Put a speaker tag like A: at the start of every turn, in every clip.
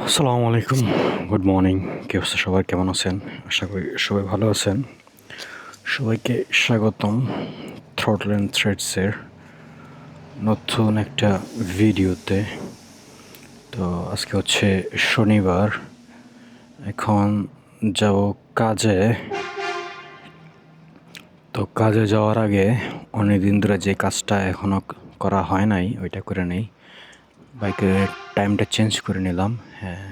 A: আসসালামু আলাইকুম, good morning. কি অবস্থা সবার, কেমন আছেন? আশা করি সবাই ভালো আছেন। সবাইকে স্বাগতম থ্রটল অ্যান্ড থ্রেডসের নতুন একটা ভিডিওতে। তো আজকে হচ্ছে শনিবার, এখন যাব কাজে। তো কাজে যাওয়ার আগে অনেক দিন ধরে যে কাজটা এখনও করা হয় নাই ওইটা করে নেই। বাইকের টাইমটা চেঞ্জ করে নিলাম। হ্যাঁ,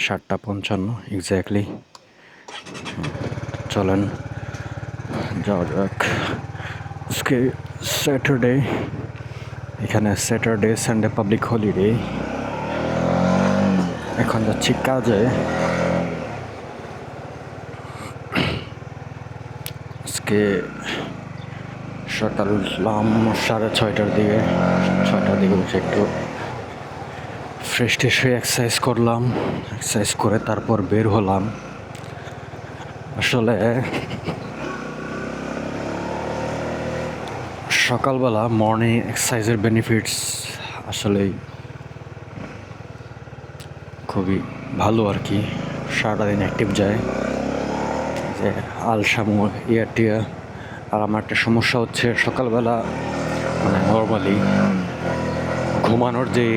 A: 7:55 এক্স্যাক্টলি। চলেন যাওয়া যাক। আজকে স্যাটারডে, এখানে স্যাটারডে সানডে পাবলিক হলিডে। এখন যাচ্ছি কাজে। আজকে সকাল 6:30টার দিকে, 6টার দিকে উঠে একটু ফ্রেশ ট্রেশ হয়ে এক্সারসাইজ করলাম। এক্সারসাইজ করে তারপর বের হলাম। আসলে সকালবেলা মর্নিং এক্সারসাইজের বেনিফিটস আসলেই খুবই ভালো আর কি। সারাটা দিন অ্যাক্টিভ যায়, যে আলসামু টিয়া। আর আমার একটা সমস্যা হচ্ছে সকালবেলা, মানে নর্মালি ঘুমানোর যে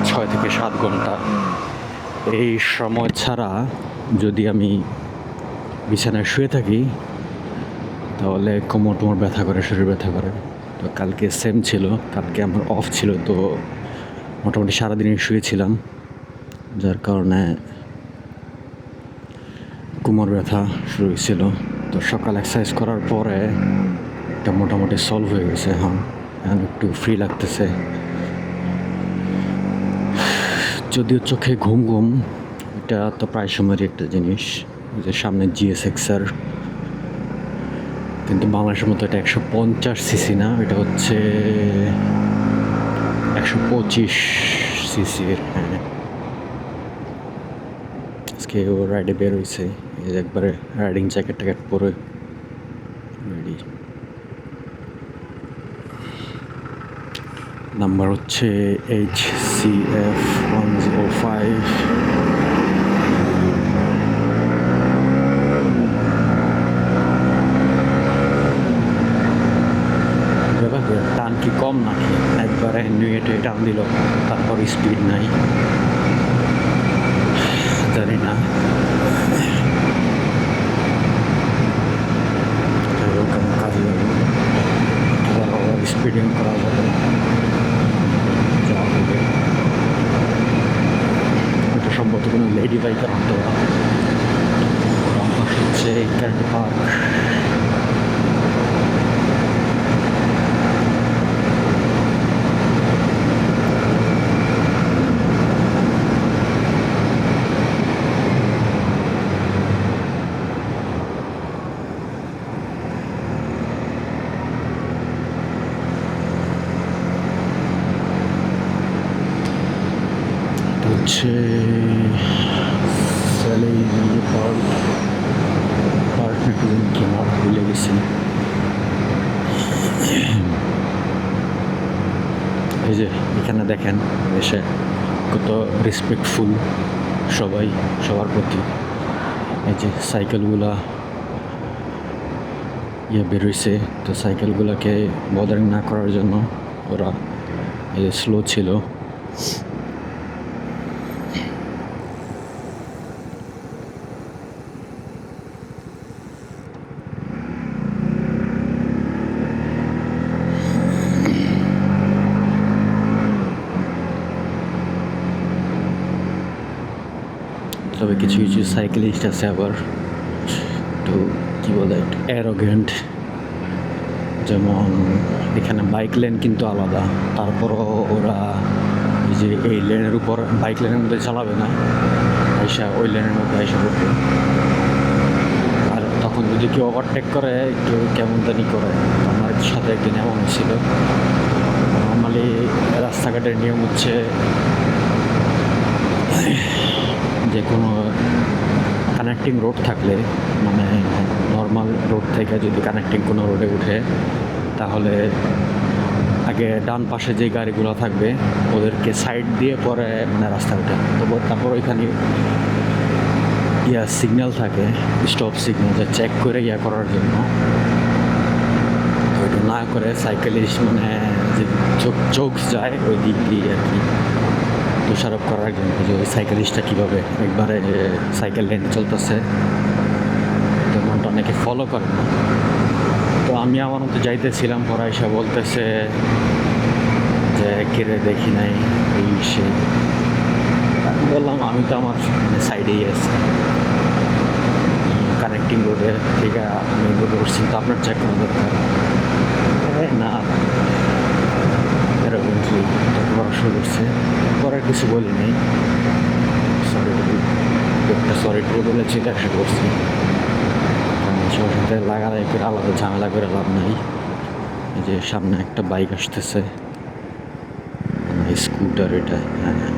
A: 6 থেকে 7 ঘন্টা, এই সময় ছাড়া যদি আমি বিছানায় শুয়ে থাকি তাহলে কোমর টোমর ব্যথা করে, শরীর ব্যথা করে। তো কালকে সেম ছিল, কালকে আমার অফ ছিল, তো মোটামুটি সারাদিনই শুয়েছিলাম, যার কারণে কোমর ব্যথা শুরু হয়েছিল। তো সকাল এক্সারসাইজ করার পরে এটা মোটামুটি সলভ হয়ে গেছে। এখন একটু ফ্রি লাগতেছে, যদিও চোখে ঘুম ঘুম। এটা তো প্রায় সময়েরই একটা জিনিস, যে সামনে GSX-R, কিন্তু বাংলাদেশের মতো এটা 150cc না, এটা হচ্ছে 125cc-র। হ্যাঁ, আজকে ও রাইডে বের হয়েছে, একবারে রাইডিং জ্যাকেট ট্যাকেট পরে রেডি। নাম্বার হচ্ছে HCF105। টান কি কম নাকি, একবারে নুয়ে টান দিল, তারপর স্পিড নাই, জানি না। কাজে স্পিডিং করা যাবে না, যা হবে। এটা সম্ভবত কোনো লেডি বাইকার হতে পারে। হচ্ছে ক্যান্ডি পার্ক। হচ্ছে পার্ক কি নাম ভুলে গেছি। এই যে এখানে দেখেন, এসে কত রেসপেক্টফুল সবাই সবার প্রতি। এই যে সাইকেলগুলা বেরোইছে, তো সাইকেলগুলোকে বদারিং না করার জন্য ওরা এই যে স্লো ছিল। তবে কিছু কিছু সাইকেলিস্ট আছে আবার একটু কী বলে, একটু অ্যারোগেন্ট। যেমন এখানে বাইক লেন কিন্তু আলাদা, তারপরও ওরা এই যে এই লেনের উপর বাইক লেনের মধ্যে চালাবে না, আইসা ওই লেনের মধ্যে আইসা পড়বে। আর তখন যদি কেউ ওভারটেক করে একটু কেমন জানি করে। আমার সাথে একদিন এমন ছিল। নর্মালি রাস্তাঘাটের নিয়ম হচ্ছে যে কোনো কানেক্টিং রোড থাকলে, মানে নর্মাল রোড থেকে যদি কানেক্টিং কোনো রোডে উঠে, তাহলে আগে আগে ডান পাশে যে গাড়িগুলো থাকবে ওদেরকে সাইড দিয়ে পরে মানে রাস্তা ওঠে, তারপর ওইখানে সিগন্যাল থাকে, স্টপ সিগন্যাল, যা চেক করে করার জন্য। ওইটা না করে সাইকেলিস্ট মানে যে চোখ যায় ওই দিক দিয়ে আর কি দোষারোপ করার জন্য যে ওই সাইকেলিস্টটা কীভাবে একবারে সাইকেল লেন চলতেছে, তেমনটা অনেকে ফলো করে না। তো আমি আমার মতো যাইতেছিলাম, পরে এসে বলতেছে যে কেড়ে দেখি নাই এই সে। আমি বললাম আমি তো আমার সাইডেই আছি, কানেক্টিং রোডে, ঠিক আছে আমি রোডে উঠছি, তো আপনার চেক করা দরকার না এরকম কি পড়াশোনা করছে। পরে কিছু বলি নেই, সরি একটা সরি টু বলে চিকিৎসা করছি। সবার সাথে লাগালাই করে আলাদা ঝামেলা করে লাভ নাই। এই যে সামনে একটা বাইক আসতেছে, স্কুটার, এটা হ্যাঁ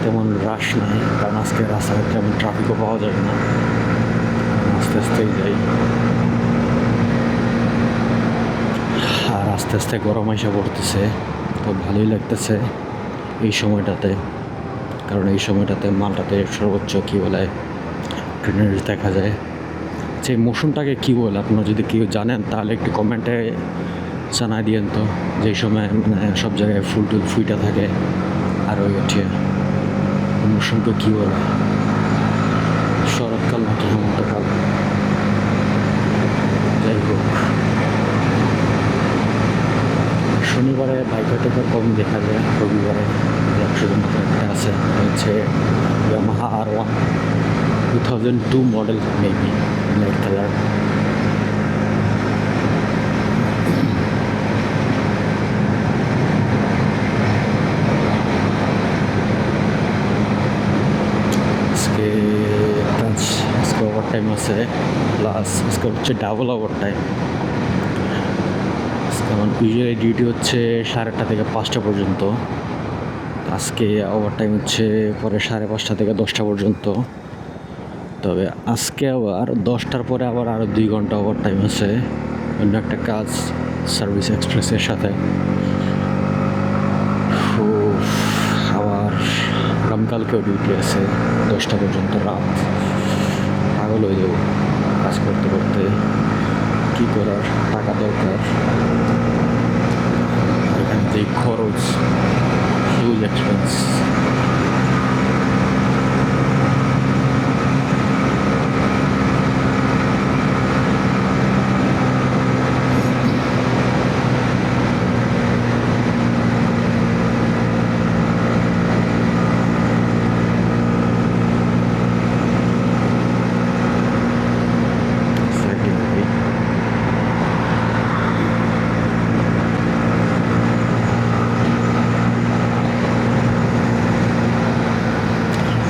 A: তেমন রাশ নাই, কারণ আজকে রাস্তাঘাট তেমন ট্রাফিকও পাওয়া যাবে না, আস্তে আস্তেই যাই। আর আস্তে আস্তে গরম এসে পড়তেছে, তো ভালোই লাগতেছে এই সময়টাতে, কারণ এই সময়টাতে মালটাতে সর্বোচ্চ কী বলে গ্রিনারি দেখা যায়। যে মৌসুমটাকে কী বলে আপনারা যদি কেউ জানেন তাহলে একটু কমেন্টে জানাই দিয়েন তো, যেই সময় মানে সব জায়গায় ফুল টুল ফুইটা থাকে। আর ওই হচ্ছে মৌসুমকে কী বলে, শরৎকাল নাকি হেমন্তকাল, যাই হোক। শনিবারে বাইক থেকে কম দেখা যায়, রবিবারে 100 মতো একটা আছে, হচ্ছে Yamaha R1 2002 model, maybe black colour. আজকে ওভার টাইম আছে, প্লাস আজকে হচ্ছে ডাবল ওভার টাইম। আমার ইউজুয়ালি ডিউটি হচ্ছে 8:30 থেকে 5টা পর্যন্ত, আজকে ওভার টাইম হচ্ছে পরে 5:30 থেকে 10টা পর্যন্ত। তবে আজকে আবার 10টার পরে আবার আরও 2 ঘন্টা ওভার টাইম আছে অন্য একটা কাজ, সার্ভিস এক্সপ্রেসের সাথে। আবার আগামীকালকেও ডিউটি আছে 10টা পর্যন্ত রাত। পাগল হয়ে যাবো কাজ করতে করতে, কী করার, টাকা দরকার। এখানে যে খরচ, হিউজ এক্সপেন্স।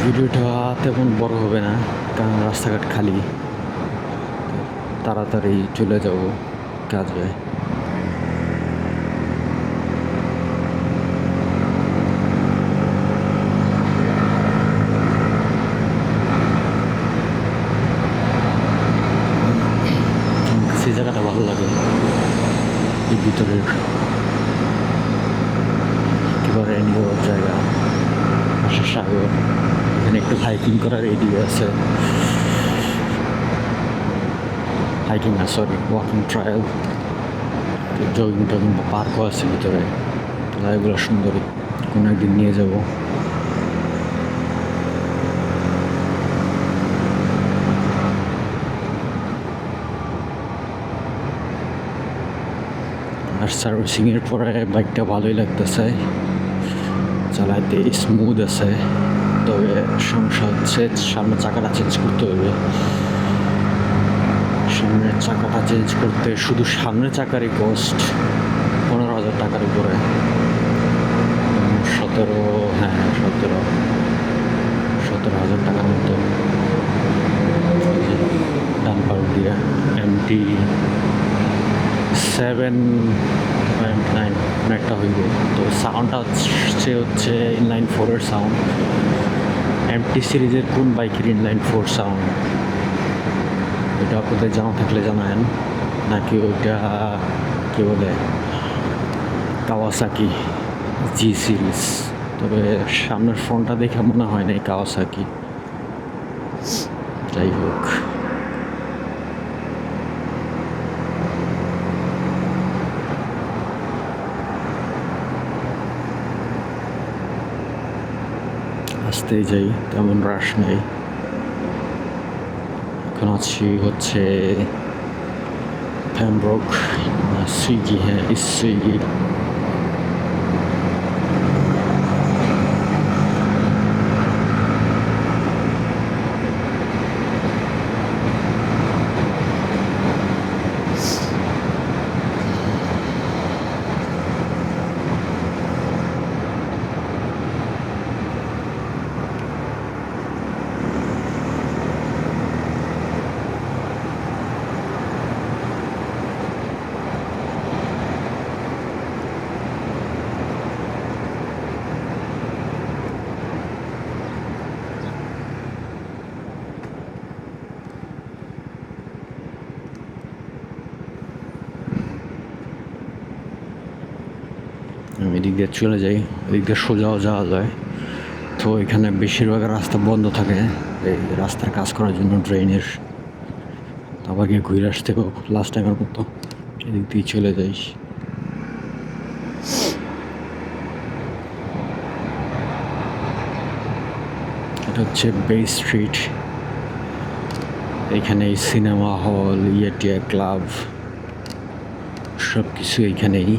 A: ভিডিওটা তেমন বড় হবে না, কারণ রাস্তাঘাট খালি, তাড়াতাড়ি চলে যাব কাজে। সেই জায়গাটা ভালো লাগে, এই ভিতরের একেবারে নিরব জায়গা, পাশে সাগর, এখানে একটু হাইকিং করার এরিয়া আছে, হাইকিং না সরি ওয়াকিং ট্রায়াল, জগিং টগিং বা পার্কও আছে ভিতরে, জায়গাগুলো সুন্দরী, কোনো একদিন নিয়ে যাব। আর সার্ভিসিংয়ের পরে বাইকটা ভালোই লাগতেছে, চালাইতে স্মুথ আছে। তবে সমস্যা হচ্ছে সামনের চাকাটা চেঞ্জ করতে হবে। সামনের চাকাটা চেঞ্জ করতে শুধু সামনের চাকারই কস্ট 15,000 টাকার উপরে, 17,000 টাকার মতো। ডাম্পার দিয়ে MT 7.9 কোনো একটা হইব। তো সাউন্ডটা হচ্ছে ইনলাইন ফোরের সাউন্ড। এমটি সিরিজের কোন বাইকের ইনলাইন ফোর সাউন্ড এটা আপনাদের জানা থাকলে জানায়েন, নাকি ওইটা কী বলে কাওয়াসাকি জি সিরিজ। তবে সামনের ফোনটা দেখে মনে হয় না এই কাওয়াসাকি। যাই হোক, আসতেই যাই, তেমন রাশ নেই। এখন আছি হচ্ছে প্যামব্রোক সুইগি, হ্যাঁ সুইগি। আমি এদিক দিয়ে চলে যাই, এদিক দিয়ে সোজাও যাওয়া যায়। তো এখানে বেশিরভাগ রাস্তা বন্ধ থাকে এই রাস্তার কাজ করার জন্য, ড্রেনের। আবার গিয়ে ঘুরে আসতে লাস্ট টাইমের মতো এদিক দিয়ে চলে যাই। এটা হচ্ছে বে স্ট্রিট। এখানে সিনেমা হল, ইয়েটিয়া ক্লাব, সব কিছু এইখানেই,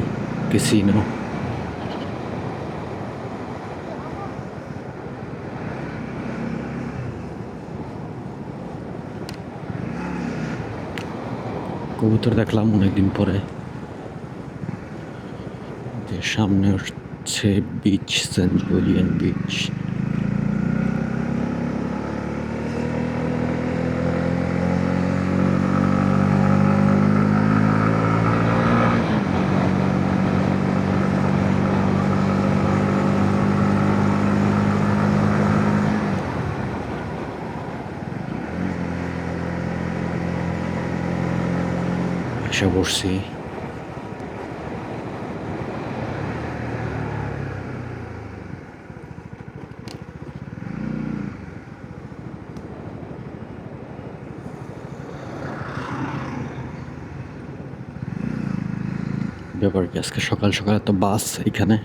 A: ক্যাসিনো। কবুতর দেখলাম অনেকদিন পরে। যে সামনে হচ্ছে বিচ, সেন্ট জুলিয়ান বিচ। এসে পড়ছি। ব্যাপার কি, আজকে সকাল সকাল তো বাস এখানে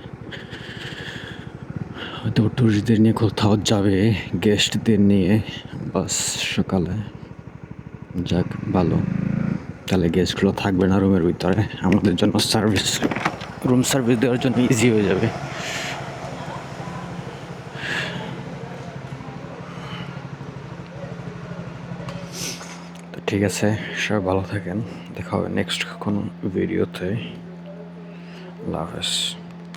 A: হয়তো টুরিস্টদের নিয়ে কোথাও যাবে, গেস্টদের নিয়ে বাস সকালে। যাক ভালো, তাহলে গেস্টগুলো থাকবে না রুমের ভিতরে, আমাদের জন্য রুম সার্ভিস দেওয়ার জন্য ইজি হয়ে যাবে। তো ঠিক আছে, সবাই ভালো থাকেন, দেখা হবে নেক্সট কোনো ভিডিওতে। আল্লাহ হাফেজ।